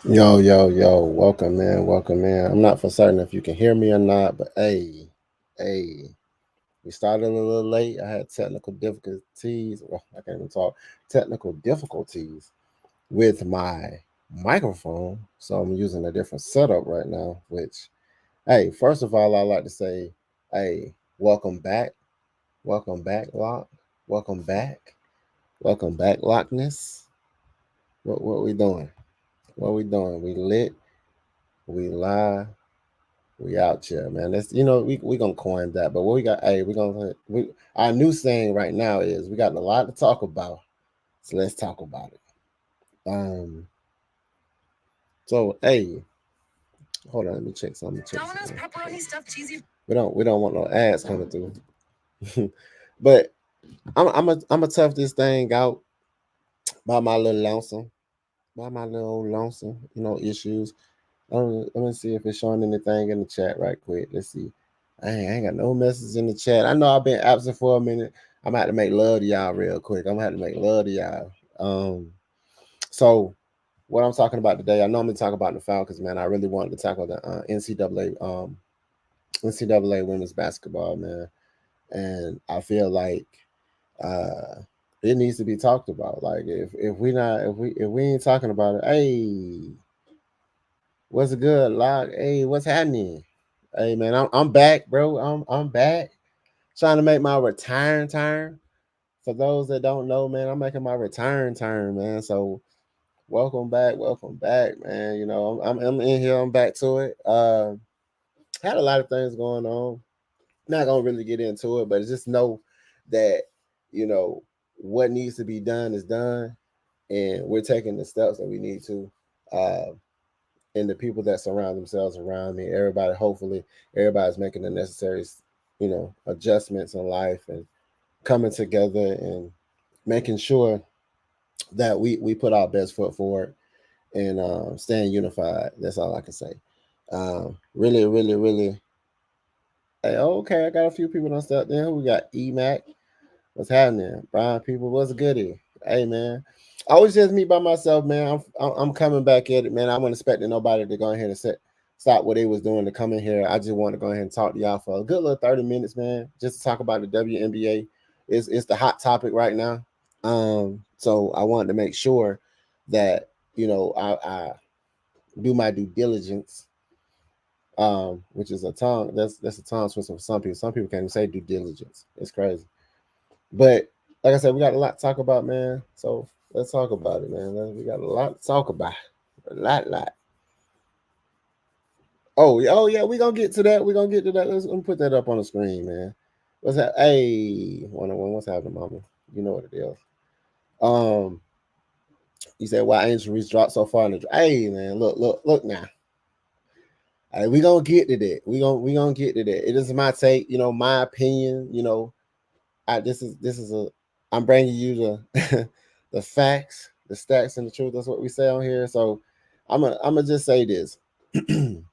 Yo, welcome, man. Welcome, man. I'm not for certain if you can hear me or not, but hey, we started a little late. I had technical difficulties. Well, I can't even talk. Technical difficulties with my microphone. So I'm using a different setup right now, which, hey, first of all, I'd like to say, hey, welcome back. Welcome back, Lock. Welcome back. Welcome back, Lochness. What we doing? What we doing? We lit. We live. We out here, man. That's we gonna coin that. But what we got? Hey, we our new saying right now is we got a lot to talk about. So let's talk about it. Um. So hey, hold on. Let me check something. Domino's pepperoni stuffed cheesy. We don't want no ads coming through. But I'm a tough this thing out by my little lonesome, by my little lonesome, issues. Let me see if it's showing anything in the chat right quick. Let's see. I ain't got no messages in the chat. I know I've been absent for a minute. I'm gonna have to make love to y'all real quick. I'm gonna have to make love to y'all. So what I'm talking about today, I normally talk about the Falcons, man. I really wanted to tackle the NCAA women's basketball, man. And I feel like uh it needs to be talked about. Like if we ain't talking about it, hey, what's good, Lock? Hey, what's happening? Hey man, I'm back, bro. I'm back. Trying to make my return turn. For those that don't know, man, I'm making my return turn, man. So welcome back, man. I'm in here. I'm back to it. Had a lot of things going on. Not gonna really get into it, but just know that you know what needs to be done is done, and we're taking the steps that we need to. Uh, and the people that surround themselves around me, everybody, hopefully, everybody's making the necessary, adjustments in life and coming together and making sure that we put our best foot forward and staying unified. That's all I can say. Really, really, really. Hey, okay, I got a few people on step there. We got EMAC. What's happening? Brian, people, what's goody? Hey, man. I was just me by myself, man. I'm coming back at it, man. I wasn't expecting nobody to go ahead and stop what they was doing to come in here. I just want to go ahead and talk to y'all for a good little 30 minutes, man, just to talk about the WNBA. It's the hot topic right now. So I wanted to make sure that I do my due diligence, which is a tongue that's a tongue twister for some people. Some people can't even say due diligence. It's crazy. But like I said, we got a lot to talk about, man. So let's talk about it, man. We got a lot to talk about. A lot. Oh yeah, we gonna get to that. We gonna get to that. Let me put that up on the screen, man. What's that? Hey, 101, what's happening, mama? You know what it is. Um, you said why Angel Reese dropped so far in the hey man, look now. Hey, we gonna get to that. We gonna get to that. It is my take, my opinion. This is a I'm bringing you the the facts, the stats, and the truth. That's what we say on here. So I'm gonna just say this. I'm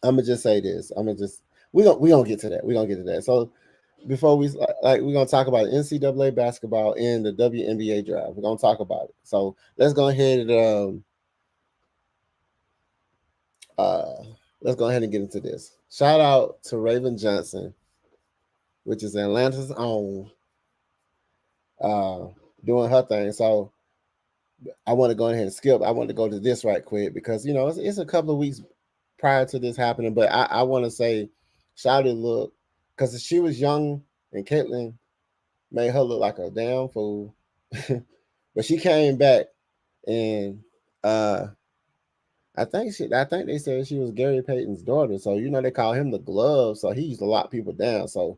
gonna just say this. I'm gonna just we gonna get to that. We gonna get to that. So before we're gonna talk about NCAA basketball and the WNBA draft. We're gonna talk about it. So let's go ahead and uh let's go ahead and get into this. Shout out to Raven Johnson, which is Atlanta's own, uh doing her thing. So I want to go ahead and skip. I want to go to this right quick because it's a couple of weeks prior to this happening, but I want to say, Shouty look, because she was young and Caitlyn made her look like a damn fool, but she came back and uh I think they said she was Gary Payton's daughter, so they call him the glove, so he used to lock people down. So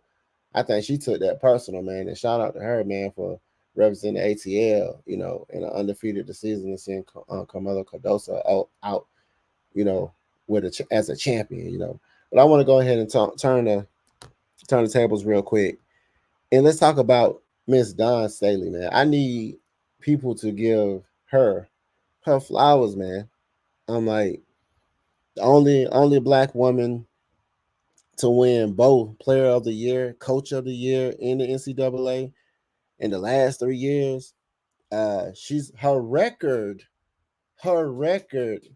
I think she took that personal, man, and shout out to her, man, for representing the ATL, in an undefeated the season and seeing Carmelo Cardoso out, you know, as a champion, But I want to go ahead and turn the tables real quick, and let's talk about Miss Dawn Staley, man. I need people to give her flowers, man. I'm like the only black woman to win both Player of the Year, Coach of the Year in the NCAA in the last 3 years. She's Her record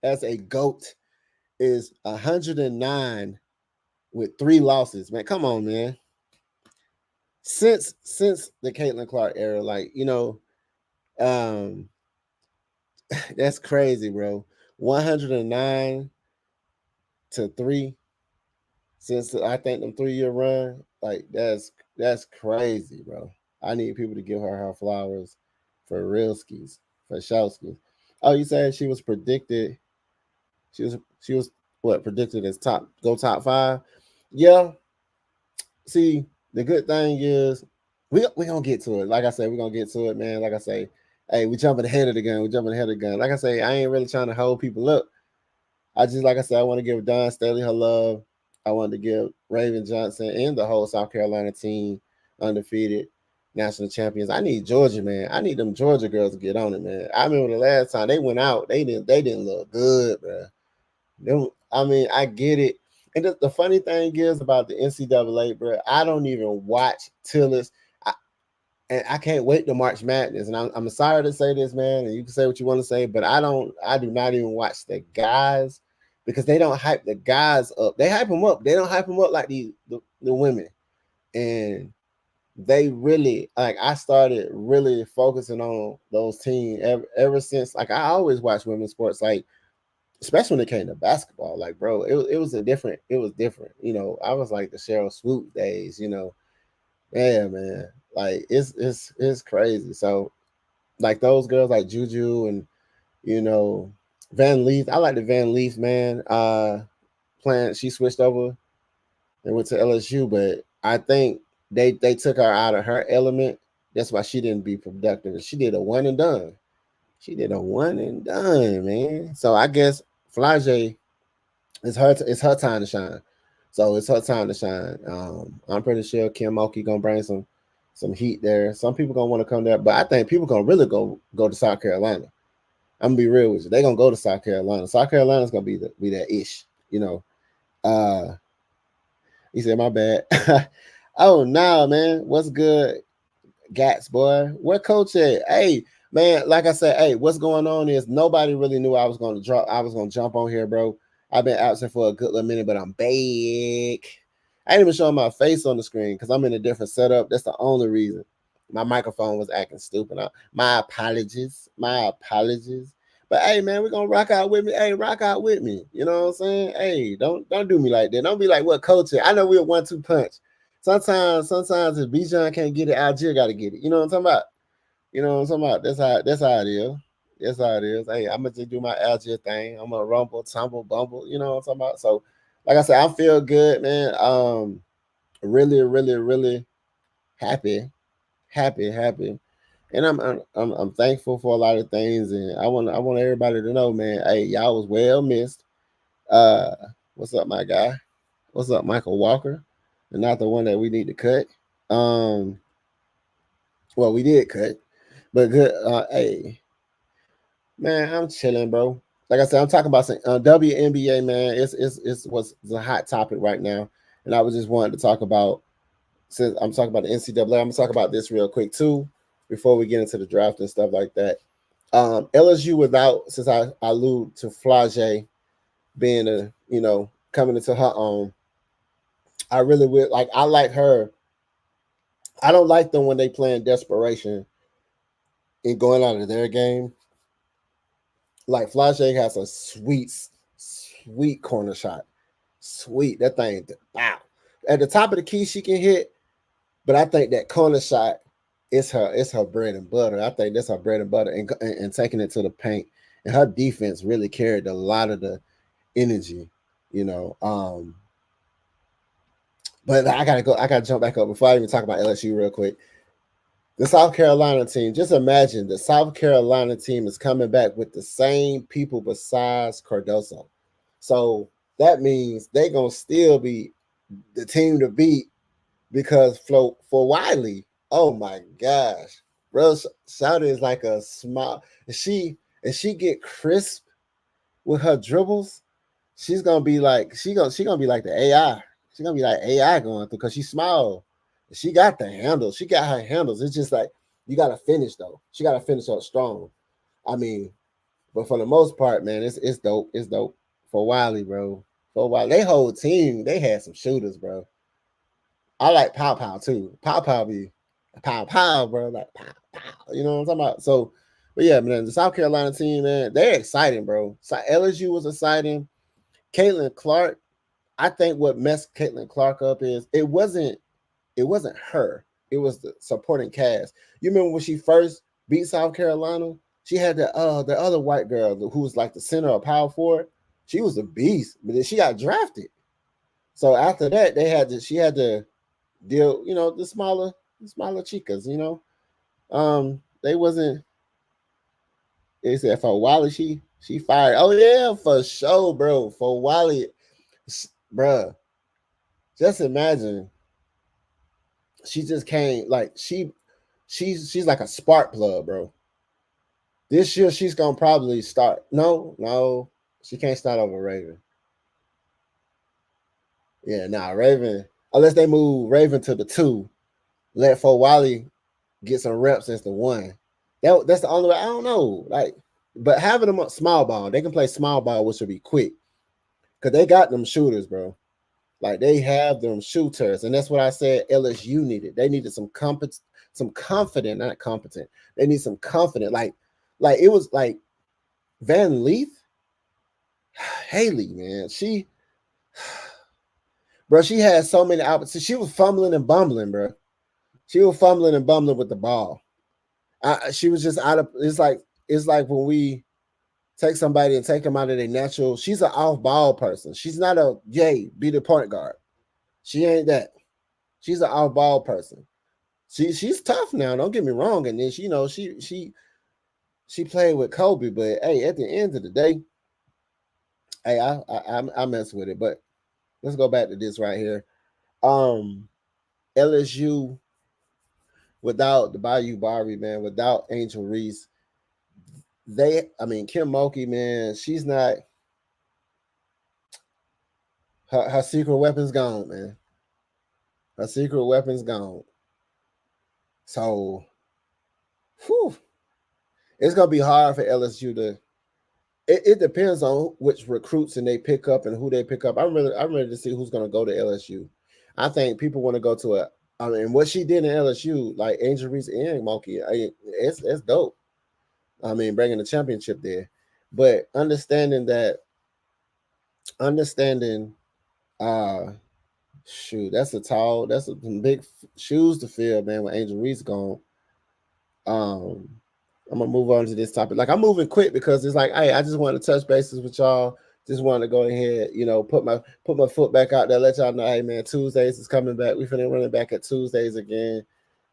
as a GOAT is 109 with 3 losses. Man, come on, man. Since the Caitlin Clark era, like, um, that's crazy, bro. 109 to 3 since I think them 3-year run, like that's crazy, bro. I need people to give her flowers for real skis, for show skis. Oh, you said she was predicted? She was what predicted as top 5? Yeah. See, the good thing is we gonna get to it. Like I say, we're gonna get to it, man. Like I say, hey, we jumping ahead of the gun. We jumping ahead of the gun. Like I say, I ain't really trying to hold people up. I just like I said, I want to give Dawn Staley her love. I wanted to give Raven Johnson and the whole South Carolina team undefeated national champions. I need Georgia, man. I need them Georgia girls to get on it, man. I remember the last time they went out, they didn't look good, bro. I mean, I get it. And the funny thing is about the NCAA, bro, I don't even watch till and I can't wait to March Madness. And I'm sorry to say this, man, and you can say what you want to say, but I do not even watch the guys because they don't hype the guys up. They hype them up. They don't hype them up like the women. And they really, like, I started really focusing on those teams ever since. Like, I always watch women's sports, like, especially when it came to basketball. Like, bro, it was different. I was like the Cheryl Swoop days, Yeah, man. Like it's crazy. So like those girls like Juju and Van Leaf. I like the Van Leaf, man. Playing, she switched over and went to LSU, but I think they took her out of her element. That's why she didn't be productive. She did a one and done. She did a one and done, man. So I guess Flage, it's her time to shine. So it's her time to shine. I'm pretty sure Kim Mulkey gonna bring some heat there. Some people gonna want to come there, but I think people gonna really go to South Carolina. I'm gonna be real with you. They're gonna go to South Carolina. South Carolina's gonna be that ish, He said, my bad. Oh no, man. What's good? Gats, boy. Where coach at? Hey, man, like I said, hey, what's going on is nobody really knew I was gonna jump on here, bro. I've been absent for a good little minute, but I'm back. I ain't even showing my face on the screen because I'm in a different setup. That's the only reason. My microphone was acting stupid. My apologies. My apologies. But hey, man, we're gonna rock out with me. Hey, rock out with me. You know what I'm saying? Hey, don't do me like that. Don't be like what coach. I know we're 1-2 punch. Sometimes if Bijan can't get it, Algier got to get it. You know what I'm talking about? You know what I'm talking about? That's how it is. That's how it is. Hey, I'm gonna just do my Algier thing. I'm gonna rumble, tumble, bumble. You know what I'm talking about? So, like I said, I feel good, man. Really, really, really happy, and I'm thankful for a lot of things. And I want everybody to know, man. Hey, y'all was well missed. Uh, what's up, my guy? What's up, Michael Walker? And not the one that we need to cut. Well, we did cut, but good. Hey, man, I'm chilling, bro. Like I said, I'm talking about some WNBA, man. It's what's the hot topic right now, and I was just wanting to talk about, since I'm talking about the NCAA, I'm gonna talk about this real quick too, before we get into the draft and stuff like that. LSU without, since I allude to Flage being coming into her own. I really would like. I like her. I don't like them when they play in desperation and going out of their game. Like Flage has a sweet corner shot. Sweet. That thing, wow. At the top of the key, she can hit, but I think that corner shot is her bread and butter. I think that's her bread and butter, and taking it to the paint. And her defense really carried a lot of the energy, But I gotta jump back up before I even talk about LSU real quick. The South Carolina team, just imagine the South Carolina team is coming back with the same people besides Cardoso. So that means they're going to still be the team to beat because for Wiley, oh my gosh. Bro, Shawty is like a small. If she get crisp with her dribbles, she's gonna be like gonna be like the AI. She's gonna be like AI going through because she's small. She got the handles. She got her handles. It's just like you gotta finish though. She gotta finish up strong. I mean, But for the most part, man, it's dope. It's dope. For Wiley, bro. For Wiley, they whole team, they had some shooters, bro. I like Pow Pow too. Pow Pow be Pow Pow, bro. Like Pow Pow. You know what I'm talking about? So, but yeah, man, the South Carolina team, man, they're exciting, bro. So LSU was exciting. Caitlin Clark, I think what messed Caitlin Clark up is it wasn't her. It was the supporting cast. You remember when she first beat South Carolina? She had the other white girl who was like the center of power forward. She was a beast, but then she got drafted. So after that, she had to deal, the smaller chicas, they wasn't. They said for Wally, she fired. Oh yeah, for sure, bro. For Wally, bro. Just imagine she just came like she's like a spark plug, bro. This year she's gonna probably start. No, she can't start over Raven. Yeah, Raven. Unless they move Raven to the 2, let for Wally get some reps as the 1. That's the only way. I don't know, like, but having them small ball, they can play small ball, which will be quick because they got them shooters, bro. Like they have them shooters, and that's what I said. LSU needed. They needed some confident, not competent. They need some confident, like it was like Van Leith, Haley, man. She had so many opportunities. She was fumbling and bumbling, bro. She was fumbling and bumbling with the ball. She was just out of. It's like when we take somebody and take them out of their natural. She's an off-ball person. She's not be the point guard. She ain't that. She's an off-ball person. She's tough now. Don't get me wrong. And then she played with Kobe, but hey, at the end of the day, hey, I mess with it. But let's go back to this right here. LSU without the Bayou Bari, man, without Angel Reese, Kim Mulkey, man, she's not. Her secret weapon's gone, man. Her secret weapon's gone. So, whew, it's gonna be hard for LSU to. It depends on which recruits and they pick up and who they pick up. I'm ready to see who's gonna go to LSU. I think people want to go to what she did in LSU, like Angel Reese and Mulkey, it's dope. Bringing the championship there, but understanding, that's some big shoes to fill, man. With Angel Reese gone, I'm gonna move on to this topic. Like I'm moving quick because it's like, hey, I just want to touch bases with y'all. Just want to go ahead, put my foot back out there, let y'all know, hey man, Tuesdays is coming back. We finna run it back at Tuesdays again.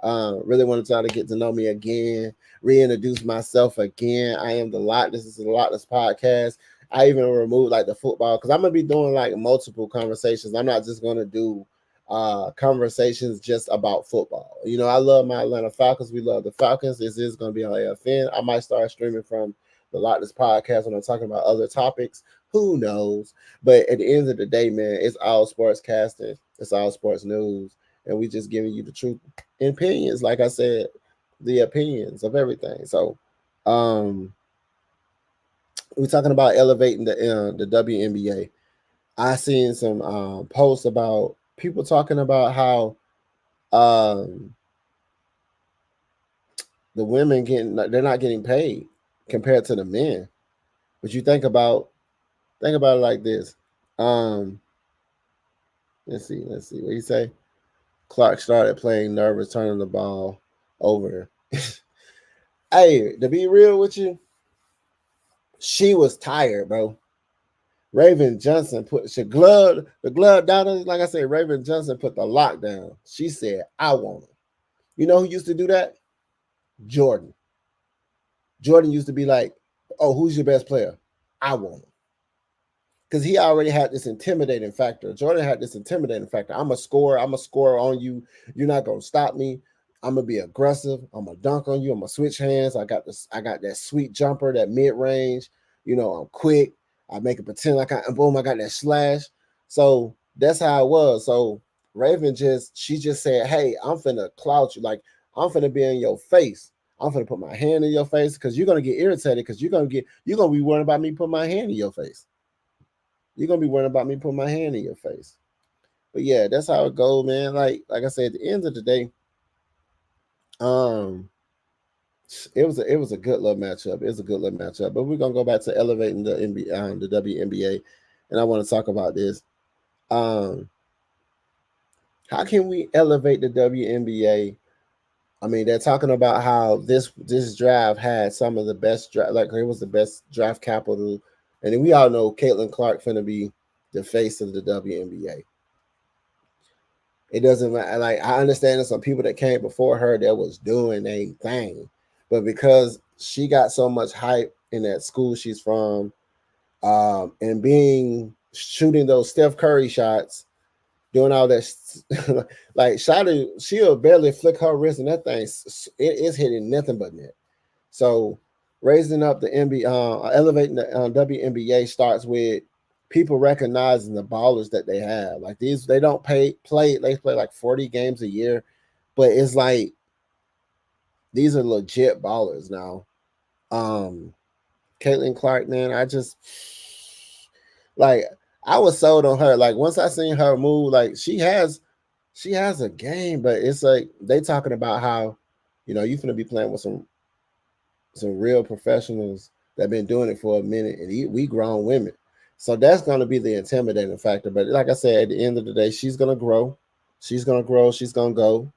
Really wanted y'all to get to know me again, reintroduce myself again. I am the Lot. This is the Lochness Podcast. I even removed like the football because I'm gonna be doing like multiple conversations. I'm not just gonna do conversations just about football. I love my Atlanta Falcons. We love the Falcons. This is gonna be on AFN. I might start streaming from the Lochness Podcast when I'm talking about other topics. Who knows? But at the end of the day, man, it's all sports casting. It's all sports news. And we just giving you the truth and opinions. Like I said, the opinions of everything. So we're talking about elevating the WNBA. I seen some posts about people talking about how the women they're not getting paid compared to the men. But you think about it like this. Let's see. What do you say? Clark started playing nervous, turning the ball over. Hey, to be real with you, she was tired, bro. Raven Johnson put the glove down. Like I said, Raven Johnson put the lockdown. She said, I want him. You know who used to do that? Jordan. Jordan used to be like, oh, who's your best player? I want him. Because he already had this intimidating factor. Jordan had this intimidating factor. I'm a scorer on you. You're not going to stop me. I'm going to be aggressive. I'm going to dunk on you. I'm going to switch hands. I got that sweet jumper, that mid-range. I'm quick. I make it pretend like boom, I got that slash. So that's how it was. So Raven just said, hey, I'm finna clout you. Like, I'm finna be in your face. I'm gonna put my hand in your face because you're gonna get irritated because you're gonna be worrying about me putting my hand in your face. You're gonna be worrying about me putting my hand in your face. But yeah, that's how it goes, man. Like I said, at the end of the day, um, it was a good little matchup. It was a good little matchup. But we're gonna go back to elevating the NBA, the WNBA, and I want to talk about this. Um, how can we elevate the WNBA? I mean, they're talking about how this draft had some of the best draft, like it was the best draft capital, and then we all know Caitlin Clark finna be the face of the WNBA. It doesn't matter. Like I understand there's some people that came before her that was doing a thing, but because she got so much hype in that school she's from, and being shooting those Steph Curry shots, doing all that, like she'll barely flick her wrist, and that thing it is hitting nothing but net. So raising up the NBA, elevating the WNBA starts with people recognizing the ballers that they have. Like these, they don't play. They play like 40 games a year, but it's like these are legit ballers now. Caitlin Clark, man, I just like I was sold on her. Like once I seen her move, like she has a game, but it's like they talking about how, you know, you finna be playing with some real professionals that been doing it for a minute, and we grown women. So that's gonna be the intimidating factor. But like I said, at the end of the day, she's gonna grow. She's gonna grow. She's gonna go.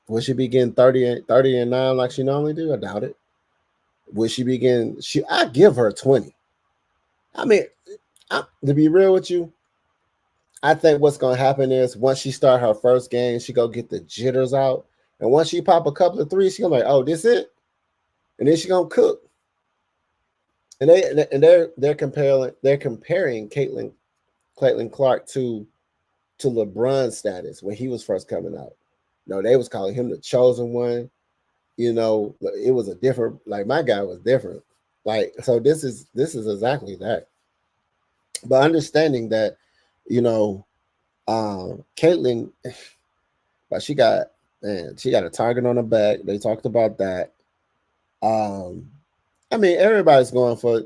Will she be getting 30 and 9 like she normally do? I doubt it. Will she be getting? I give her 20. I mean, to be real with you, I think what's gonna happen is once she start her first game, she go get the jitters out, and once she pop a couple of threes, she gonna like, oh, this it, and then she gonna cook. And they're comparing Caitlin Clark to LeBron's status when he was first coming out. No, they was calling him the chosen one. You know, it was a different. Like my guy was different. Like so, this is exactly that. But understanding that, you know, Caitlin, but she got a target on her back. They talked about that. I mean, everybody's going for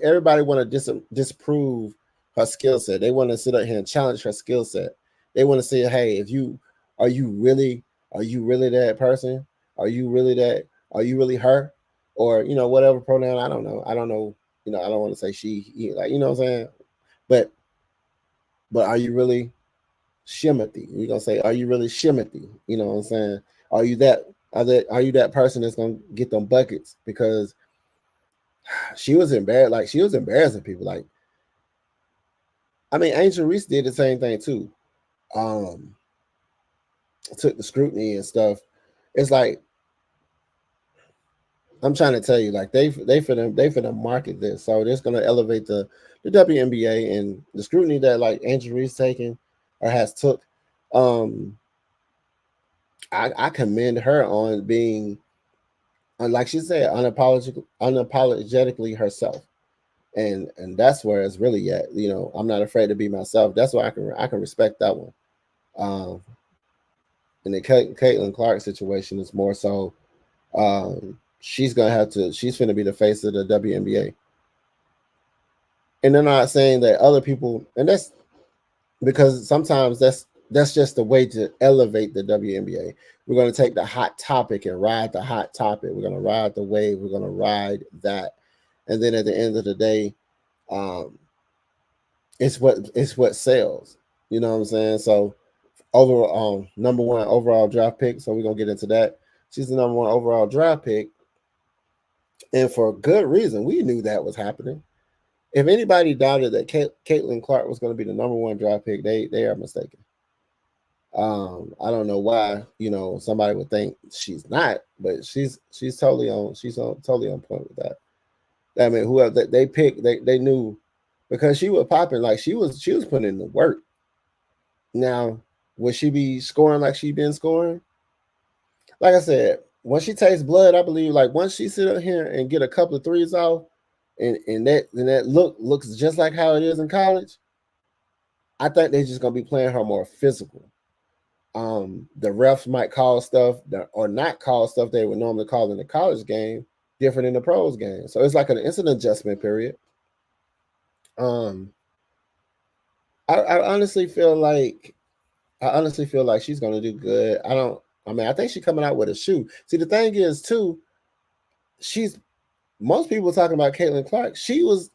everybody want to disprove her skill set. They want to sit up here and challenge her skill set. They want to say, hey, are you really that person? Are you really her? Or, you know, whatever pronoun, I don't know. You know, I don't want to say she, he, like, you know what I'm saying? But are you really Shimothy? You're gonna say, are you really Shimothy? You know what I'm saying? Are you that person that's gonna get them buckets? Because she was embarrassed. Like she was embarrassing people. Like, I mean, Angel Reese did the same thing too. Took the scrutiny and stuff. It's like I'm trying to tell you, like they finna market this, so it's gonna elevate the WNBA and the scrutiny that like Angel Reese taken or has took. I commend her on being, like she said, unapologetically herself, and that's where it's really at. You know, I'm not afraid to be myself. That's why I can respect that one. And the Caitlin Clark situation is more so. She's going to be the face of the WNBA. And they're not saying that other people, and that's because sometimes that's just the way to elevate the WNBA. We're going to take the hot topic and ride the hot topic. We're going to ride the wave. We're going to ride that. And then at the end of the day, it's what sells. You know what I'm saying? So overall, number one overall draft pick. So we're going to get into that. She's the number one overall draft pick. And for good reason. We knew that was happening. If anybody doubted that Caitlin Clark was going to be the number one draft pick, they are mistaken. I don't know why, you know, somebody would think she's not, but she's totally on point with that. I mean, whoever they picked, they knew because she was popping, like she was putting in the work. Now, would she be scoring like she been scoring? Like I said, once she tastes blood, I believe like once she sit up here and get a couple of threes off, and that looks just like how it is in college, I think they're just gonna be playing her more physical. The refs might call stuff or not call stuff they would normally call in the college game different in the pros game. So it's like it's an adjustment period. I honestly feel like she's gonna do good. I think she's coming out with a shoe. See, the thing is too, most people talking about Caitlin Clark. She was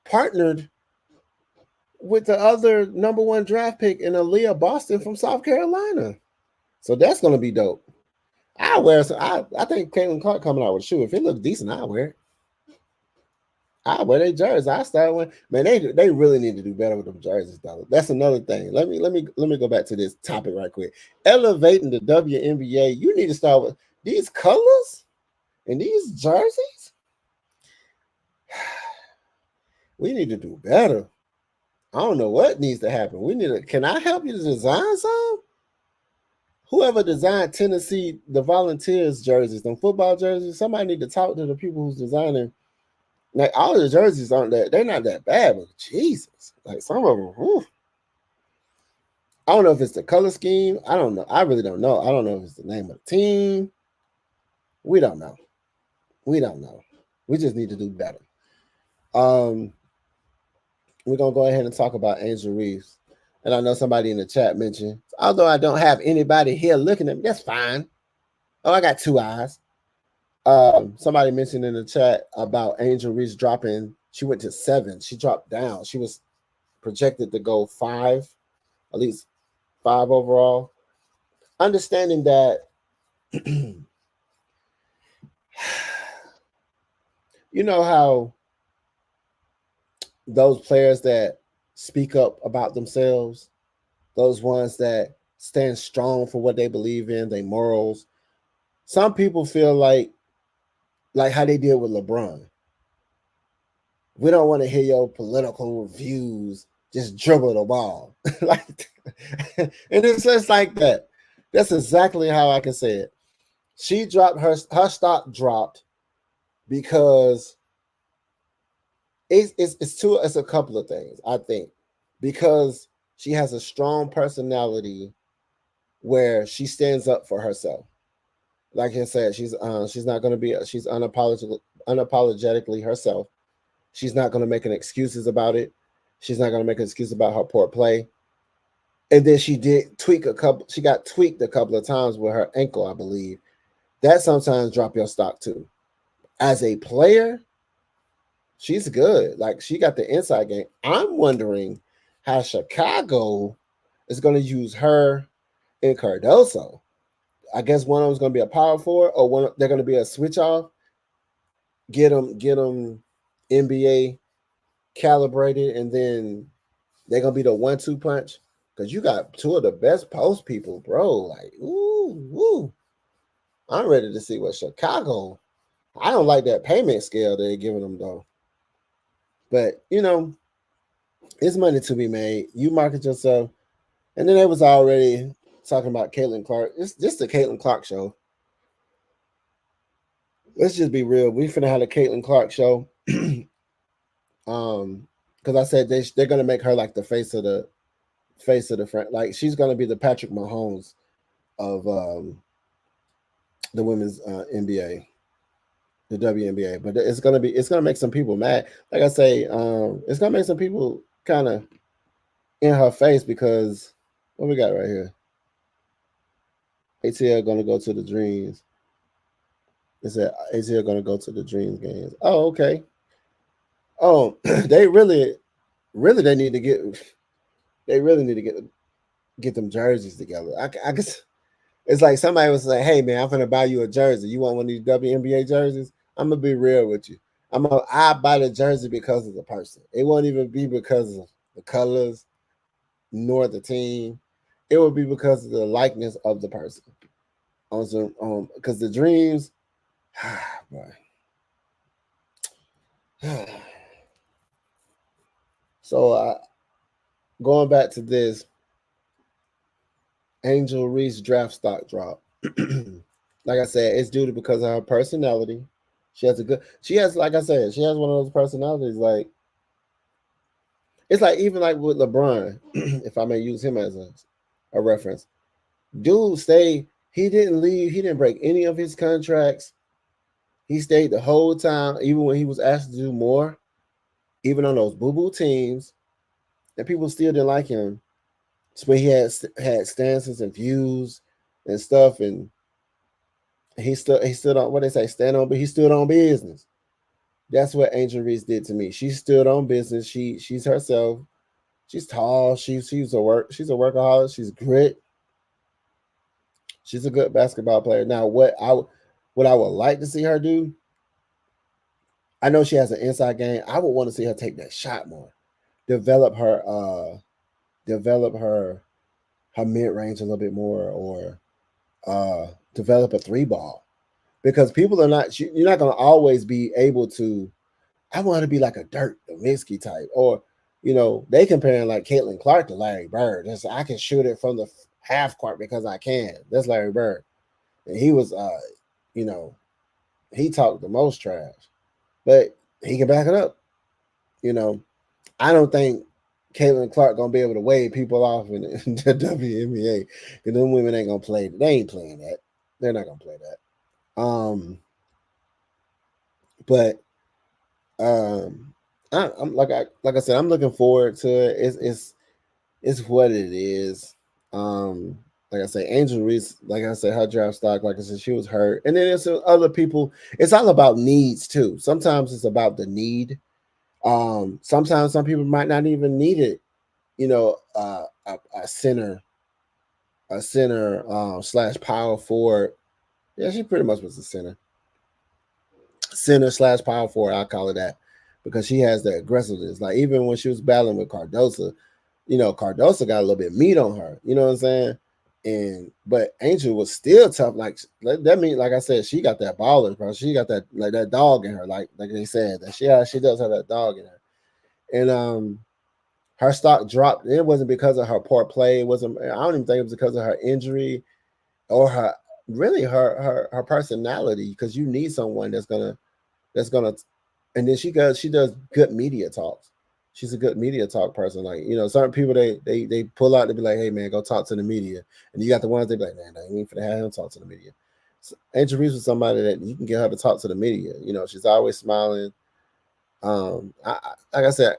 partnered with the other number 1 draft pick in Aaliyah Boston from South Carolina. So that's gonna be dope. I wear some. I think Caitlin Clark coming out with a shoe. If it looks decent, I'll wear it. I wear their jerseys. I start with man. They really need to do better with them jerseys, though. That's another thing. Let me go back to this topic right quick. Elevating the WNBA. You need to start with these colors and these jerseys. We need to do better. I don't know what needs to happen. Can I help you to design some? Whoever designed Tennessee, the Volunteers jerseys, them football jerseys, somebody need to talk to the people who's designing. Like all the jerseys they're not that bad, but Jesus, like some of them. Whew. I don't know if it's the color scheme. I don't know. I really don't know. I don't know if it's the name of the team. We don't know. We just need to do better. We're gonna go ahead and talk about Angel Reese. And I know somebody in the chat mentioned, although I don't have anybody here looking at me, that's fine. Oh, I got 2 eyes. Somebody mentioned in the chat about Angel Reese dropping. She went to 7. She dropped down. She was projected to go 5, at least 5 overall. Understanding that, you know how those players that speak up about themselves, those ones that stand strong for what they believe in, their morals. Some people feel like how they did with LeBron. We don't want to hear your political views. Just dribble the ball. And it's just like that. That's exactly how I can say it. She dropped her stock dropped because it's a couple of things, I think. Because she has a strong personality where she stands up for herself. Like I said, she's not going to be she's unapologetically herself. She's not going to make any excuses about it. She's not going to make an excuse about her poor play. And then she got tweaked a couple of times with her ankle, I believe. That sometimes drop your stock too. As a player, she's good. Like she got the inside game. I'm wondering how Chicago is going to use her and Cardoso. I guess one of them is going to be a power forward, or they're going to be a switch off. Get them NBA calibrated, and then they're going to be the 1-2 punch. Because you got 2 of the best post people, bro. Like, ooh. I'm ready to see what Chicago. I don't like that payment scale they're giving them, though. But, it's money to be made. You market yourself. And then they was already talking about Caitlin Clark. It's just the Caitlin Clark show. Let's just be real. We finna have a Caitlin Clark show. Because I said they're gonna make her like the face of the front. Like she's gonna be the Patrick Mahomes of the women's NBA, the WNBA. But it's gonna make some people mad. Like I say, it's gonna make some people kind of in her face because what we got right here. ATL gonna go to the Dreams. It said ATL gonna go to the Dreams games. Oh, okay. Oh, they really need to get them jerseys together. I guess it's like somebody was like, "Hey man, I'm gonna buy you a jersey. You want one of these WNBA jerseys?" I'm gonna be real with you. I buy the jersey because of the person. It won't even be because of the colors nor the team. It would be because of the likeness of the person. Because the Dreams, boy. So going back to this, Angel Reese draft stock drop. Like I said, it's due to because of her personality. Like I said, she has one of those personalities. Like it's like even like with LeBron, if I may use him as a reference. Dude stayed. He didn't leave. He didn't break any of his contracts. He stayed the whole time, even when he was asked to do more, even on those boo boo teams, and people still didn't like him. It's when he had stances and views and stuff, and he stood on what they say, stand on, but he stood on business. That's what Angel Reese did to me. She stood on business. She's herself. She's tall. She's a workaholic. She's grit. She's a good basketball player. Now, what I would like to see her do, I know she has an inside game. I would want to see her take that shot more, develop her develop her mid range a little bit more, or develop a three ball, because people are not you're not going to always be able to. I want to be like a Dirk Nowitzki type, or they comparing like Caitlin Clark to Larry Bird. I can shoot it from the half court because I can. That's Larry Bird, and he was you know he talked the most trash, but he can back it up. You know, I don't think Caitlin Clark gonna be able to wave people off in the WNBA, because them women ain't gonna play. They ain't playing that. They're not gonna play that. But I'm like I said, I'm looking forward to it. It's what it is. Like I say, Angel Reese, like I said, her draft stock, like I said, she was hurt, and then there's other people. It's all about needs too. Sometimes it's about the need. Sometimes some people might not even need it. A center slash power forward. Yeah, she pretty much was a center slash power forward. I call it that, because she has the aggressiveness. Like even when she was battling with Cardosa, Cardosa got a little bit meat on her. You know what I'm saying? But Angel was still tough. Like that means, like I said, she got that baller, bro. She got that like that dog in her. Like they said that she does have that dog in her. And her stock dropped. It wasn't because of her poor play. It wasn't. I don't even think it was because of her injury or her personality. Because you need someone that's gonna. And then she does good media talks. She's a good media talk person. Like certain people they pull out to be like, hey man, go talk to the media. And you got the ones they be like, man, I ain't finna have him talk to the media. So Angel Reese was somebody that you can get her to talk to the media. She's always smiling. Like I said,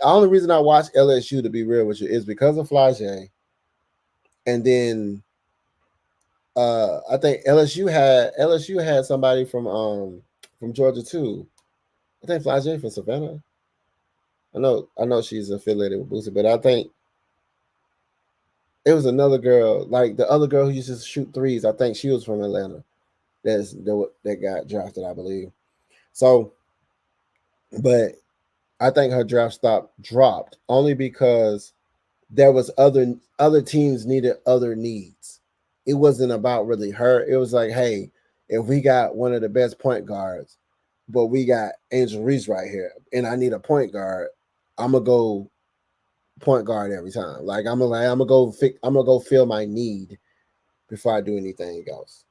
only reason I watch LSU, to be real with you, is because of Flage. And then I think LSU had somebody from Georgia too. I think Flage from Savannah. I know she's affiliated with Boosie, but I think it was another girl, like the other girl who used to shoot threes. I think she was from Atlanta. That got drafted, I believe. So, but I think her draft stock dropped only because there was other teams needed other needs. It wasn't about really her. It was like, hey, if we got one of the best point guards, but we got Angel Reese right here, and I need a point guard, I'm gonna go point guard every time. Like I'm gonna go fill my need before I do anything else.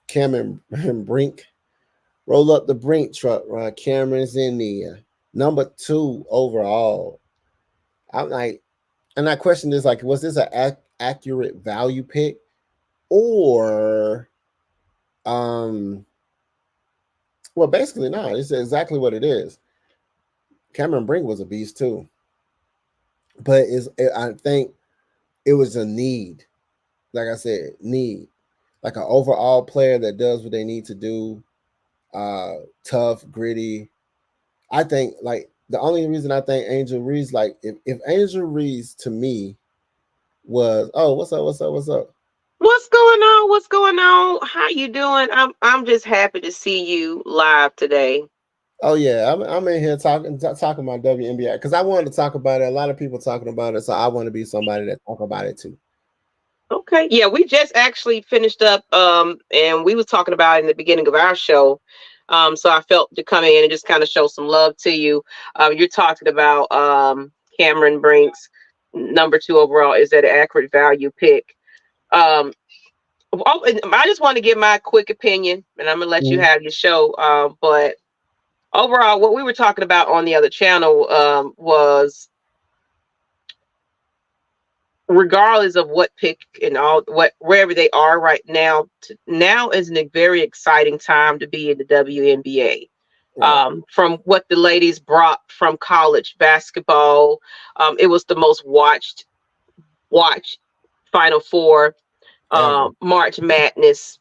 Cameron Brink, roll up the Brink truck, right? Cameron's in the number 2 overall. I'm like, and I question this, like, was this an accurate value pick, or well, basically not. It's exactly what it is. Cameron Brink was a beast too, but I think it was a need. Like I said, need, like an overall player that does what they need to do. Tough, gritty. I think like the only reason I think Angel Reese, like if Angel Reese to me was, oh, what's up, what's up, what's up? What's going on? What's going on? How you doing? I'm just happy to see you live today. Oh yeah, I'm in here talking about WNBA because I wanted to talk about it. A lot of people talking about it, so I want to be somebody that talk about it too. Okay. Yeah, we just actually finished up and we was talking about it in the beginning of our show. So I felt to come in and just kind of show some love to you. You're talking about Cameron Brink's number 2 overall. Is that an accurate value pick? Um and I just want to give my quick opinion and I'm gonna let you Mhm. have your show. But overall, what we were talking about on the other channel was regardless of what pick and all what wherever they are right now, now is a very exciting time to be in the WNBA. Right. From what the ladies brought from college basketball, it was the most watched Final Four, Ever. March Madness,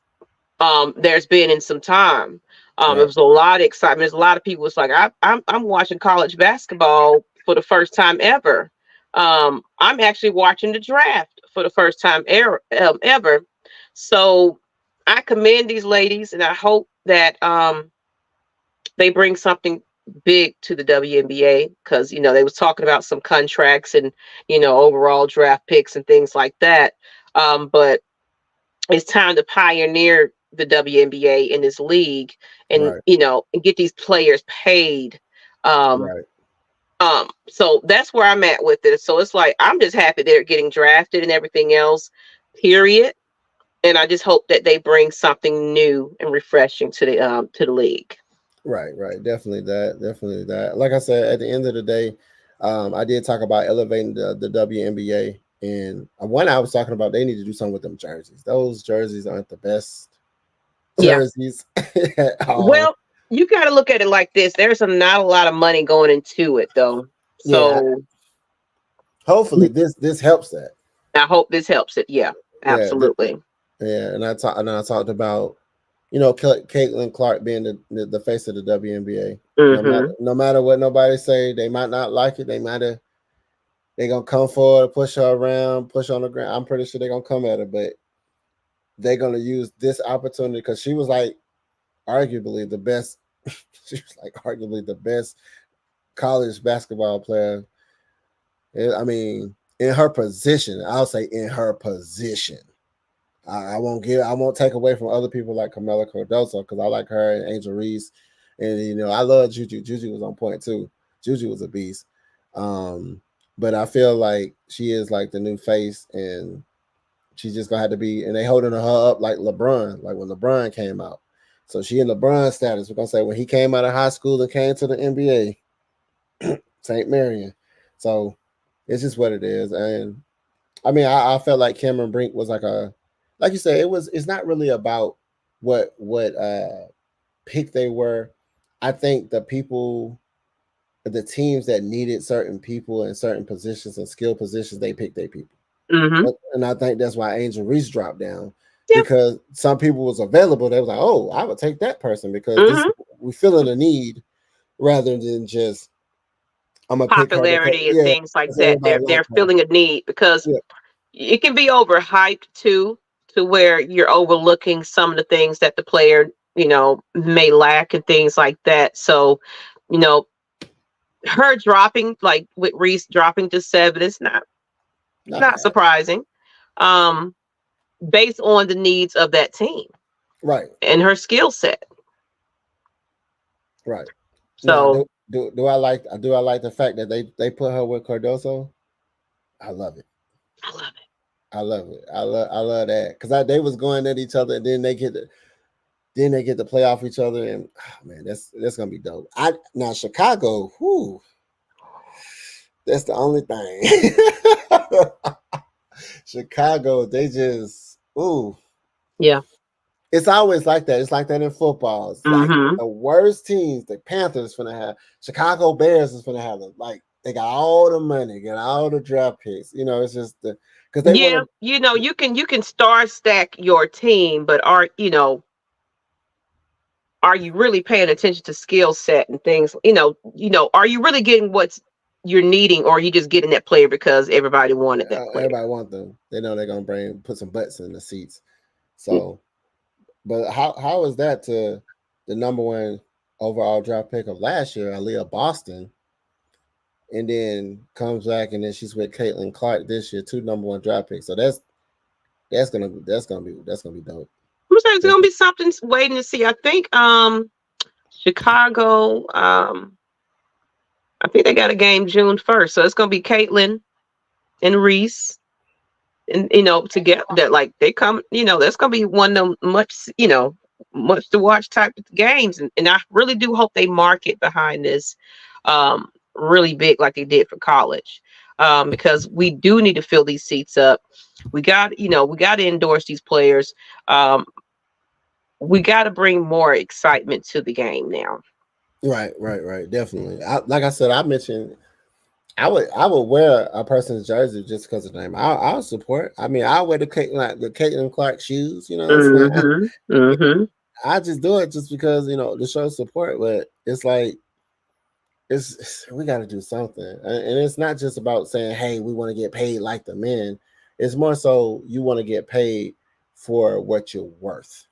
there's been in some time. It Right. was a lot of excitement. There's a lot of people. It's like I'm watching college basketball for the first time ever. I'm actually watching the draft for the first time ever. So I commend these ladies, and I hope that they bring something big to the WNBA, because they was talking about some contracts and overall draft picks and things like that. But it's time to pioneer the WNBA in this league, and Right. and get these players paid. Um, Right. so that's where I'm at with it. So it's like I'm just happy they're getting drafted and everything else, period. And I just hope that they bring something new and refreshing to the league. Right, right. Definitely that. Definitely that. Like I said, at the end of the day, I did talk about elevating the WNBA. And one I was talking about, they need to do something with them jerseys. Those jerseys aren't the best Yeah. jerseys at all. Well, you got to look at it like this. There's not a lot of money going into it, though. Yeah. So Hopefully this helps that. I hope this helps it. Yeah, Yeah. absolutely. Yeah. And I talked about, Caitlin Clark being the face of the WNBA. Hmm. No matter what nobody say, they might not like it. They gonna come forward, push her around, push her on the ground. I'm pretty sure they're gonna come at her, but they're gonna use this opportunity because she was like arguably the best. She was like arguably the best college basketball player. I mean, in her position, I'll say in her position. I won't take away from other people like Camila Cardoso because I like her and Angel Reese, and I love Juju. Juju was on point too. Juju was a beast. But I feel like she is like the new face, and she's just gonna have to be. And they holding her up like LeBron, like when LeBron came out. So she in LeBron status. We're gonna say when he came out of high school and came to the NBA, St. Marion. So it's just what it is. And I mean, I felt like Cameron Brink was like you said, it's not really about what pick they were. I think the teams that needed certain people in certain positions and skill positions, they picked their people. Hmm. And I think that's why Angel Reese dropped down Yeah. because some people was available. They was like, oh, I would take that person because Hmm. we feeling a need rather than just I'm gonna pick her because Popularity and things like that. everybody They're like her. feeling a need, because Yeah, it can be overhyped too, to where you're overlooking some of the things that the player may lack and things like that. So you know her dropping, like with Reese dropping to 7, is not not bad. surprising, um based on the needs of that team Right, and her skill set. right. Now, So do I like the fact that they put her with Cardoso? I love it. I love it. I love it. I love that because they was going at each other, and then they get to play off each other, and man, that's gonna be dope. Now Chicago, whoo, that's the only thing. Chicago, they just ooh. Yeah. It's always like that. It's like that in football. It's like Hmm. the worst teams, the Panthers finna have Chicago Bears is finna have them. Like they got all the money, got all the draft picks. It's just because they want Yeah, to. you can star stack your team, but are you really paying attention to skill set and things? Are you really getting what you're needing, or are you just getting that player because everybody wanted that player? Everybody want them. They know they're gonna put some butts in the seats. So, but how is that to the number one overall draft pick of last year, Aaliyah Boston, and then comes back and then she's with Caitlin Clark this year, two number one draft picks. So that's gonna be dope. I'm saying it's gonna be something waiting to see. I think Chicago. I think they got a game June 1st, so it's gonna be Caitlin and Reese, and together that like they come. That's gonna be one of them much to watch type of games, and I really do hope they market behind this really big like they did for college. because we do need to fill these seats up. We got to endorse these players. We got to bring more excitement to the game now. Right. Definitely. Like I said, I mentioned I would wear a person's jersey just because of the name. I'll support. I mean, I'll wear the Caitlin Clark shoes. You know what I'm saying? Mm-hmm. Mm-hmm. I just do it just because to show support. But it's like we got to do something, and it's not just about saying, "Hey, we want to get paid like the men." It's more so you want to get paid for what you're worth.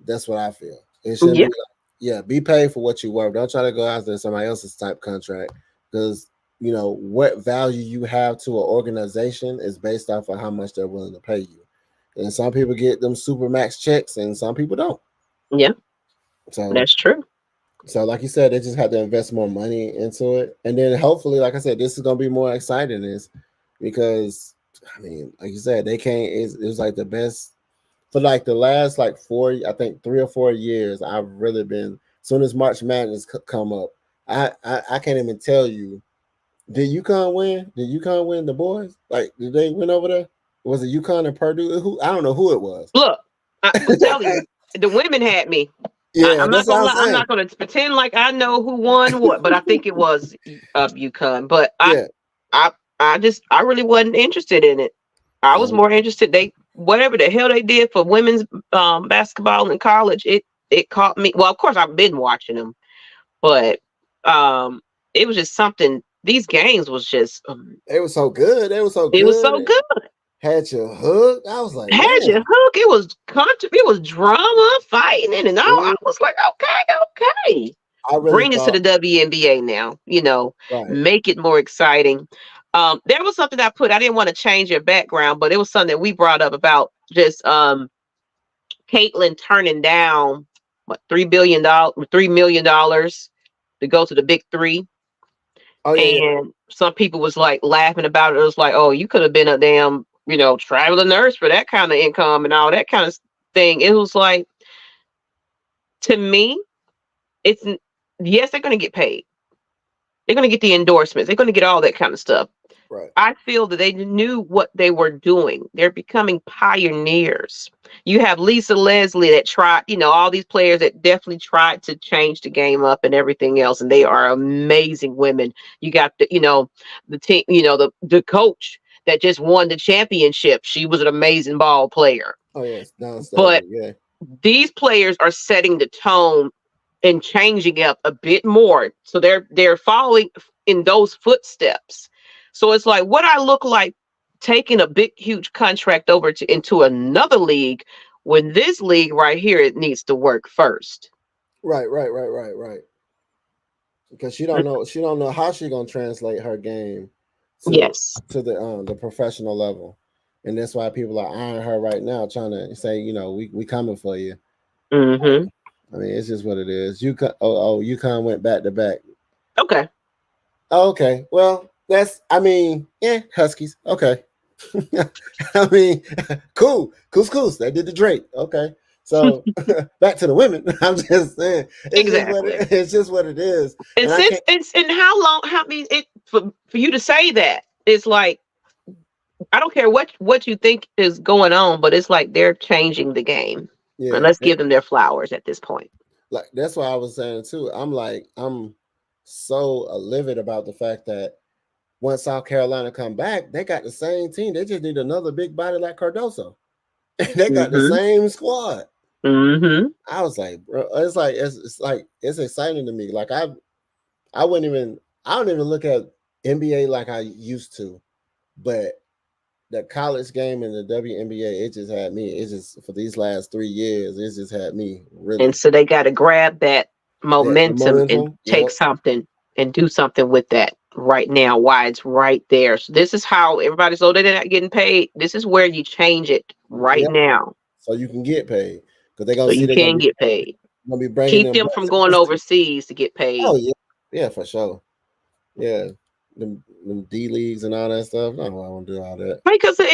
That's what I feel. It shouldn't be Yeah. like, yeah, be paid for what you worth. Don't try to go after somebody else's type contract because what value you have to an organization is based off of how much they're willing to pay you. And some people get them super max checks, and some people don't. Yeah. So, That's true. like you said, they just have to invest more money into it, and then hopefully, like I said, this is gonna be more exciting, is because I mean, like you said, they can't. It's like the best for like the last like 3 or 4 years. I've really been. As soon as March Madness come up, I can't even tell you. Did UConn win? Did UConn win the boys? Like, did they win over there? Was it UConn and Purdue? Who I don't know who it was. Look, I'm telling you, the women had me. Yeah, I'm not that's what gonna I'm lie. I'm saying. not gonna pretend like I know who won what, but I think it was UConn. But Yeah, I really wasn't interested in it. I was um, more interested. They whatever the hell they did for women's basketball in college. It caught me. Well, of course I've been watching them, but um, it was just something. These games was just they were so good. They were so it was good. so good. Had you hooked. I was like, Had you man. hook. It was it was drama, fighting, and all. I Mhm. was like, okay. I really Bring this to thought the WNBA now. right. Make it more exciting. There was something I didn't want to change your background, but it was something that we brought up about just Caitlin turning down what $3 million to go to the big three. Oh yeah, And some people was like laughing about it. It was like, oh, you could have been a damn, traveling nurse for that kind of income and all that kind of thing. It was like, to me, it's yes, they're going to get paid. They're going to get the endorsements. They're going to get all that kind of stuff. right. I feel that they knew what they were doing. They're becoming pioneers. You have Lisa Leslie that tried, all these players that definitely tried to change the game up and everything else, and they are amazing women. You got the team, the coach that just won the championship. She was an amazing ball player. Oh yes, Don But Staley. Yeah, these players are setting the tone and changing up a bit more. So they're following in those footsteps. So it's like, what I look like taking a big huge contract over to into another league when this league right here, it needs to work first. right. Because she don't know how she gonna translate her game to Yes. the professional level, and that's why people are eyeing her right now, trying to say, we coming for you. Mm-hmm. I mean, it's just what it is. UConn went back to back. Okay. Okay, well, I mean, yeah, Huskies. Okay. I mean, cool. They did the Drake. Okay. So back to the women. I'm just saying, Exactly. it's just what it is. And And I since can't it's and how many it for you to say that, it's like, I don't care what you think is going on, but it's like they're changing the game. And yeah. let's give them their flowers at this point. Like that's what I was saying too. I'm so livid about the fact that once South Carolina come back, they got the same team. They just need another big body like Cardoso. They got the Mm-hmm. same squad. Mm-hmm. I was like, bro, it's exciting to me. Like I don't even look at NBA like I used to, but the college game and the WNBA, it just for these last 3 years, it just had me And really so they got to grab that the momentum and momentum. take Yep. something and do something with that right now. Why it's right there. So this is how everybody's, oh, they're not getting paid. This is where you change it right Yep. now, So you can get paid because they're so gonna see you they're can get paid. gonna be bringing Keep them them back from to going this team. overseas to get Oh paid. yeah, yeah, for sure. Yeah, them D leagues and all that stuff. No, I won't do all that. Because the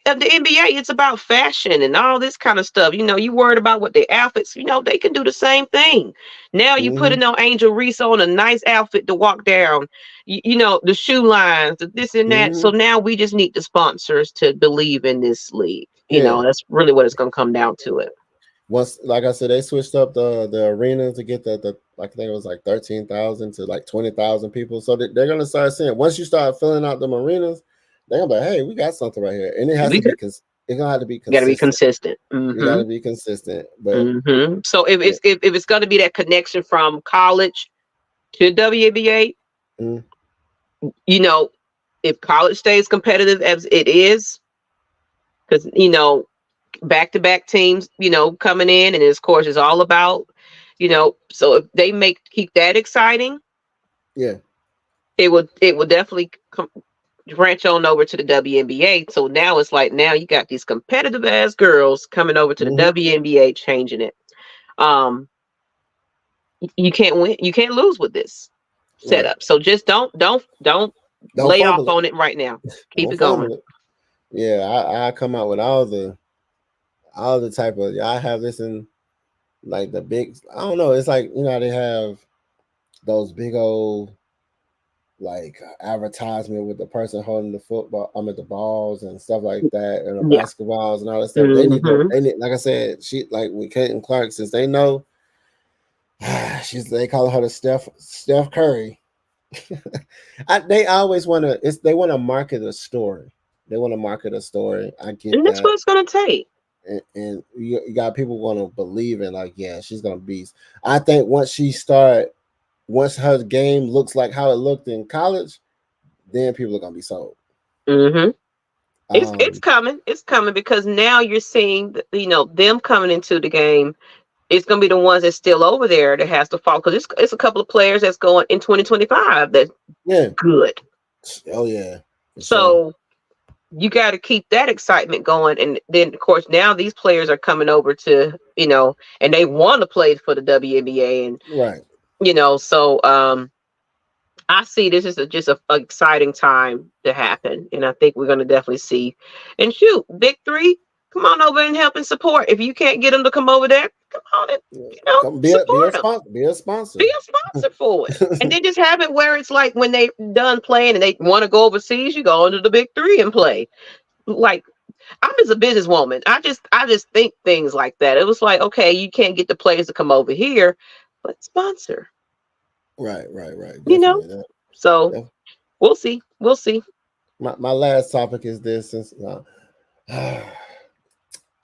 NBA, it's about fashion and all this kind of stuff. You worried about what the outfits. They can do the same thing. Now you putting on Angel Reese on a nice outfit to walk down. The shoe lines, the this and that. So now we just need the sponsors to believe in this league. Yeah. That's really what it's going to come down to it. Once, like I said, they switched up the arena to get the I think it was like 13,000 to like 20,000 people. So they're gonna start seeing, once you start filling out them arenas, they're gonna be like, hey, we got something right here, and it has to be it's gonna have to be consistent. Got to be consistent. You got to be consistent. But so if it's going to be that connection from college to WNBA, if college stays competitive as it is, because back-to-back teams, coming in, and of course it's all about, so if they keep that exciting, it will definitely branch on over to the WNBA. So now it's like, now you got these competitive ass girls coming over to the WNBA, changing it. You can't win, you can't lose with this setup. So just don't lay off on it right now. Keep it going. I come out with all the type of, I have this in like the big, I don't know, it's like, they have those big old like advertisement with the person holding the football, the balls and stuff like that, and the basketballs and all that stuff. They need, like I said, she, like with Caitlin Clark, since they know they call her the Steph Curry. They always want to market a story. They want to market a story. I get and that's that. What it's gonna take. And you got people want to believe in, like, yeah, she's gonna beast. I think once her game looks like how it looked in college, then people are gonna be sold. It's coming. It's coming, because now you're seeing them coming into the game. It's gonna be the ones that's still over there that has to follow, because it's a couple of players that's going in 2025 that's good. Oh yeah. So you got to keep that excitement going, and then of course now these players are coming over to and they want to play for the WNBA, and so I see this is just an exciting time to happen, and I think we're going to definitely see. And shoot, Big Three, come on over and help and support. If you can't get them to come over there, come on and be support them. Be a sponsor. Be a sponsor for it, and then just have it where it's like when they done playing and they want to go overseas, you go into the Big Three and play. Like, I'm just a businesswoman. I just think things like that. It was like, okay, you can't get the players to come over here, but sponsor. Right. Definitely. So we'll see. My last topic is this. Since I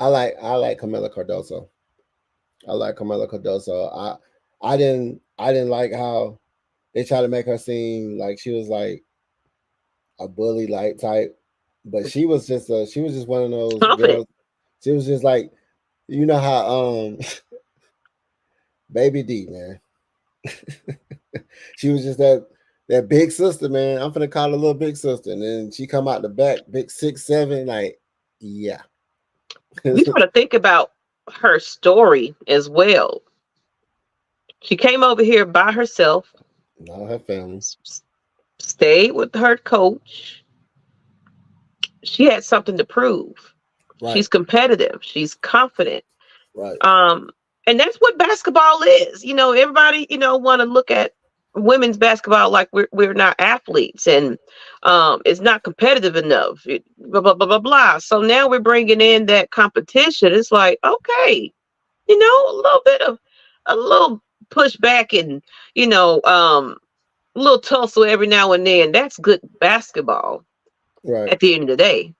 like Camila Cardoso. I didn't like how they tried to make her seem like she was like a bully like type, but she was just one of those girls. She was just like, how Baby D, man. She was just that big sister, man. I'm finna call her little big sister, and then she come out the back, big 6'7", like, yeah. You got to think about her story as well. She came over here by herself. Not her family. Stayed with her coach. She had something to prove. Right. She's competitive. She's confident. Right. And that's what basketball is. Everybody, want to look at women's basketball like we're not athletes, and it's not competitive enough. Blah, blah, blah, blah, blah. So now we're bringing in that competition. It's like, okay, a little pushback and, a little tussle every now and then. That's good basketball. Right. At the end of the day.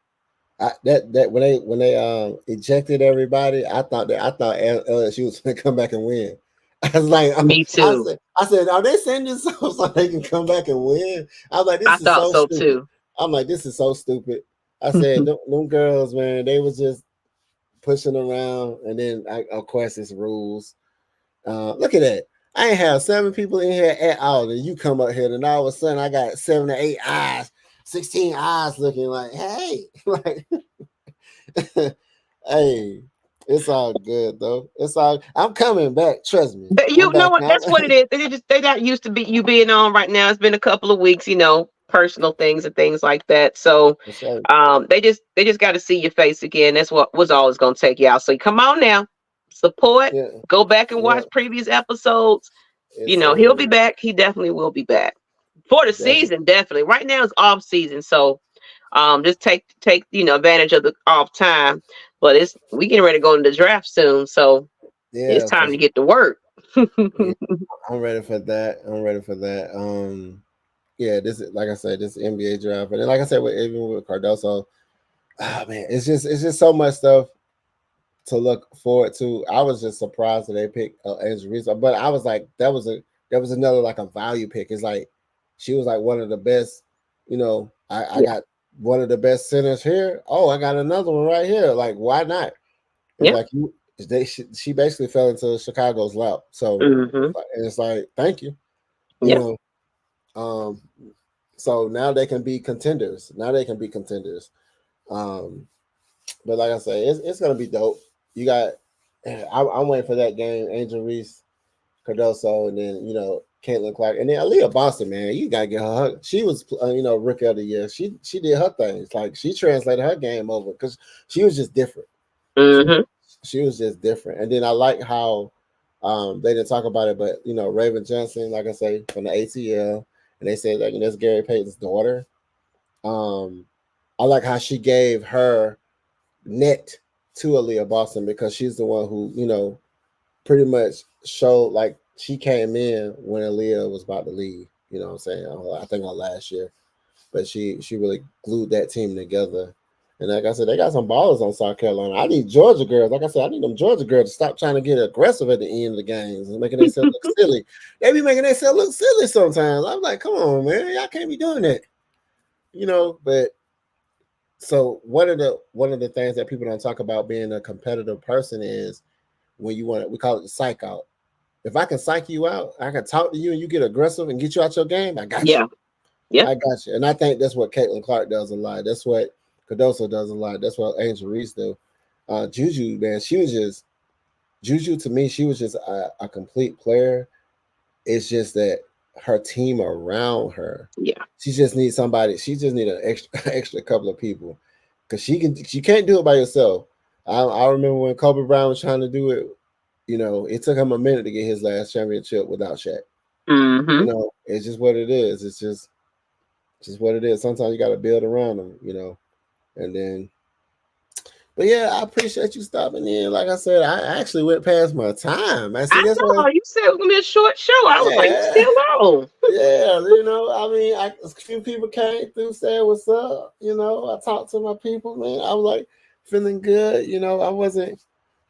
That when they ejected everybody, I thought LSU was gonna come back and win. I was like, me too. I said, are they sending this so they can come back and win? I was like, this is so stupid. Too. I'm like, this is so stupid. I said, them girls, man, they was just pushing around, and then of course it's rules. Look at that. I ain't have 7 people in here at all, and you come up here, and all of a sudden I got 7 or 8 eyes. 16 eyes looking like, hey, like, hey, it's all good though. I'm coming back. Trust me. You know what? That's what it is. They not used to be you being on right now. It's been a couple of weeks. personal things and things like that. So For sure. they just got to see your face again. That's what was always going to take you out. So come on now, support. Yeah. Go back and Yeah. watch previous episodes. Yes, He'll be sir. back. He definitely will be back for the Definitely. season. Definitely. Right now it's off season, so just take advantage of the off time. But it's we getting ready to go into the draft soon, so it's Yeah, for time to sure. get to work. Yeah, I'm ready for that. I'm ready for that. Yeah, this is like I said, this NBA draft, and then like I said, even with Cardoso, oh man, it's just so much stuff to look forward to. I was just surprised that they picked Angel Reese, but I was like, that was another like a value pick. It's like she was like one of the best. I Yeah, got one of the best centers here. Oh, I got another one right here. Like, why not? It's yeah, like she basically fell into Chicago's lap. So hmm, it's like, thank you. You yeah, know, um, so now they can be contenders. Now they can be contenders. Um, but like I say, it's gonna be dope. You got, I'm waiting for that game. Angel Reese, Cardoso, and then Caitlin Clark, and then Aaliyah Boston. Man, you gotta get her. She was rookie of the year. She did her things. Like she translated her game over because she was just different. She hmm, she was just different. And then I like how they didn't talk about it, but Raven Johnson, like I say, from the ATL, and they said like that's Gary Payton's daughter. Um, I like how she gave her net to Aaliyah Boston because she's the one who pretty much showed like she came in when Aaliyah was about to leave. You know what I'm saying? I think on last year, but she really glued that team together. And like I said, they got some ballers on South Carolina. I need Georgia girls. Like I said, I need them Georgia girls to stop trying to get aggressive at the end of the games and making themselves look silly. They be making themselves look silly sometimes. I'm like, come on, man, y'all can't be doing that. But so one of the things that people don't talk about being a competitive person is when we call it the psych out. If I can psych you out, I can talk to you and you get aggressive and get you out your game, I got you. yeah, yeah. I got you. And I think that's what Caitlin Clark does a lot. That's what Cardoso does a lot. That's what Angel Reese do. Juju, man, she was just Juju to me, she was just a complete player. It's just that her team around her, Yeah. she just needs somebody. She just need an extra extra couple of people because she can't do it by herself. I remember when Kobe Bryant was trying to do it. It took him a minute to get his last championship without Shaq. Hmm. It's just what it is. It's just what it is. Sometimes you got to build around them. And then. But yeah, I appreciate you stopping in. Like I said, I actually went past my time. I see I that's why. know you said it was gonna be a short show. I was like, you Yeah, still on? yeah. I mean, a few people came through, said what's up. I talked to my people, man. I was like feeling good.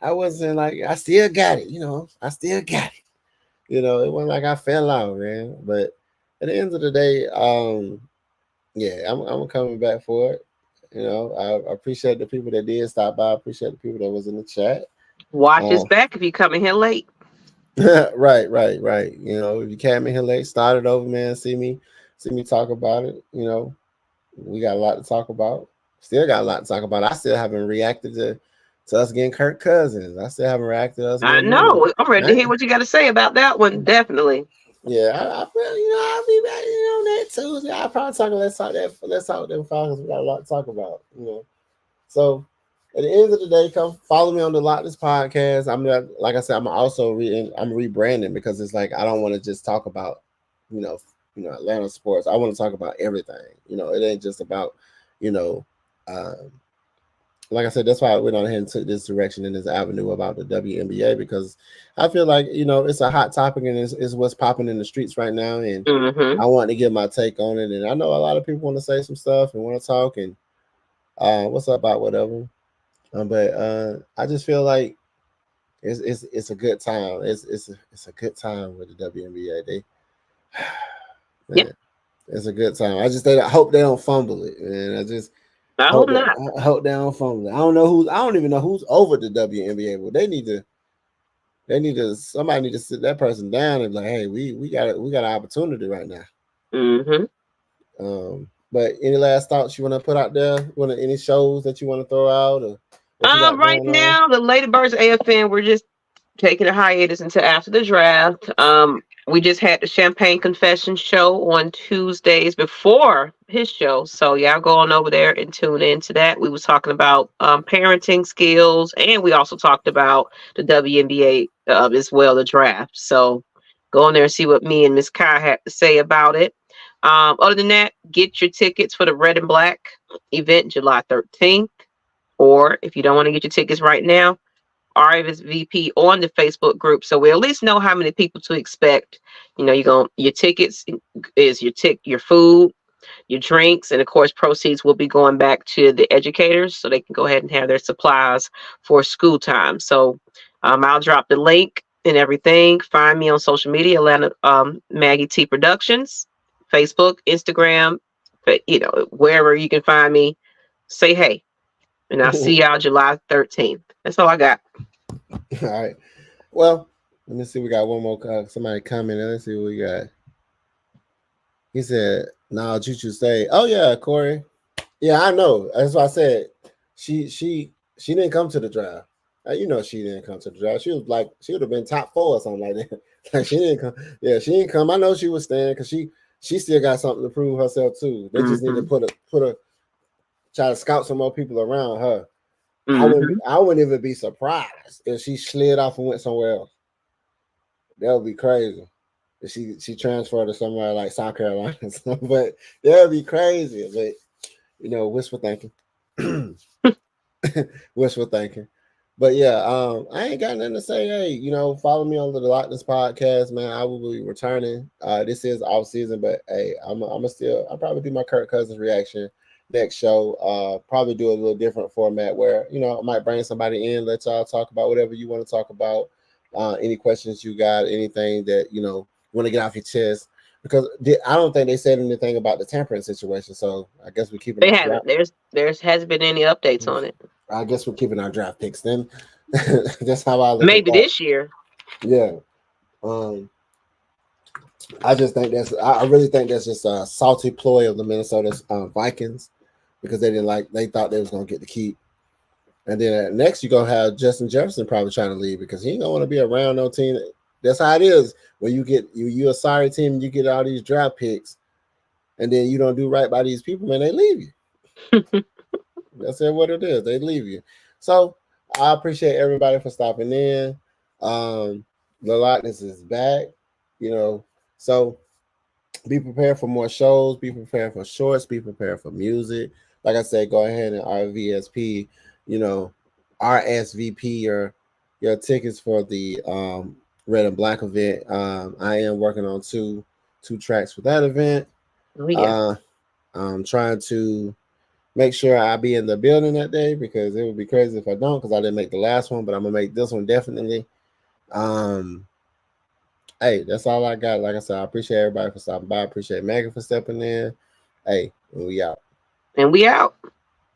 I wasn't like I still got it. I still got it. It wasn't like I fell out, man. But at the end of the day, yeah, I'm coming back for it. I appreciate the people that did stop by. I appreciate the people that was in the chat. Watch his Uh, back if you coming here late. right, right, right. If you came in here late, started over, man. See me talk about it. We got a lot to talk about. Still got a lot to talk about. I still haven't reacted to us getting Kirk Cousins. I still haven't reacted to us I getting Mooney. know. I'm ready to hear what you got to say about that one. Definitely. Yeah, I feel I'll be back on that Tuesday. I'll probably talk. Let's talk them Falcons. We got a lot to talk about. So at the end of the day, come follow me on the Lochness Podcast. I'm not, like I said, I'm also I'm rebranding because it's like I don't want to just talk about you know Atlanta sports. I want to talk about everything. It ain't just about you know. Um, like I said, that's why I went on ahead and took this direction in this avenue about the WNBA because I feel like it's a hot topic and it's what's popping in the streets right now, and Hmm. I want to give my take on it. And I know a lot of people want to say some stuff and want to talk and what's up about whatever, but I just feel like it's a good time. It's a good time with the WNBA. Yeah. Man, it's a good time. I hope they don't fumble it, man. I just I hope hope that not. I hope they don't fumble it. I don't even know who's over the WNBA, but somebody need to sit that person down and be like, hey, we got an opportunity right now. Hmm. But any last thoughts you want to put out there? Any shows that you want to throw out or what you got Right going on? now, the Ladybirds AFN, we're just taking a hiatus until after the draft. We just had the Champagne Confession show on Tuesdays before his show. So y'all go on over there and tune into that. We was talking about parenting skills, and we also talked about the WNBA as well, the draft. So go on there and see what me and Miss Kai had to say about it. Other than that, get your tickets for the Red and Black event July 13th. Or if you don't want to get your tickets right now, RSVP on the Facebook group, so we at least know how many people to expect. You know, your tickets is your food, your drinks, and of course proceeds will be going back to the educators so they can go ahead and have their supplies for school time. So I'll drop the link and everything. Find me on social media, Atlanta Maggie T Productions, Facebook, Instagram, wherever you can find me. Say hey, and I'll see y'all July 13th. That's all I got. All right. Well, let me see. We got one more. Somebody commented. Let's see what we got. He said, "Nah, Choo say, oh yeah, Corey. Yeah, I know. That's why I said she didn't come to the draft. You know, she didn't come to the draft. She would have been top 4 or something like that. Like she didn't come. Yeah, she didn't come. I know she was staying because she still got something to prove herself too. They just need to put a try to scout some more people around her. I wouldn't even be surprised if she slid off and went somewhere else. That would be crazy. If she transferred to somewhere like South Carolina, but that would be crazy. But wishful thinking, wishful thinking. But yeah, I ain't got nothing to say. Hey, follow me on the Lochness Podcast, man. I will be returning. This is off season, but hey, I'll probably do my Kirk Cousins reaction next show. Probably do a little different format where I might bring somebody in, let y'all talk about whatever you want to talk about. Any questions you got, anything that you want to get off your chest, because I don't think they said anything about the tampering situation. So I guess we're keeping. They haven't. There hasn't been any updates on it. I guess we're keeping our draft picks then. That's how I look. Maybe at this year. Yeah. I just think I really think that's just a salty ploy of the Minnesota Vikings, because they thought they was gonna get the keep. And then next you're gonna have Justin Jefferson probably trying to leave because he ain't gonna want to be around no team. That's how it is when you a sorry team and you get all these draft picks and then you don't do right by these people, man, they leave you. That's what it is. They leave you. So I appreciate everybody for stopping in. The Lochness is back, so be prepared for more shows, be prepared for shorts, be prepared for music. Like I said, go ahead and RSVP your tickets for the Red and Black event. I am working on two tracks for that event. Oh, yeah. I'm trying to make sure I be in the building that day because it would be crazy if I don't, because I didn't make the last one, but I'm gonna make this one definitely. Hey, that's all I got. Like I said, I appreciate everybody for stopping by. I appreciate Megan for stepping in. Hey, we out. And we out.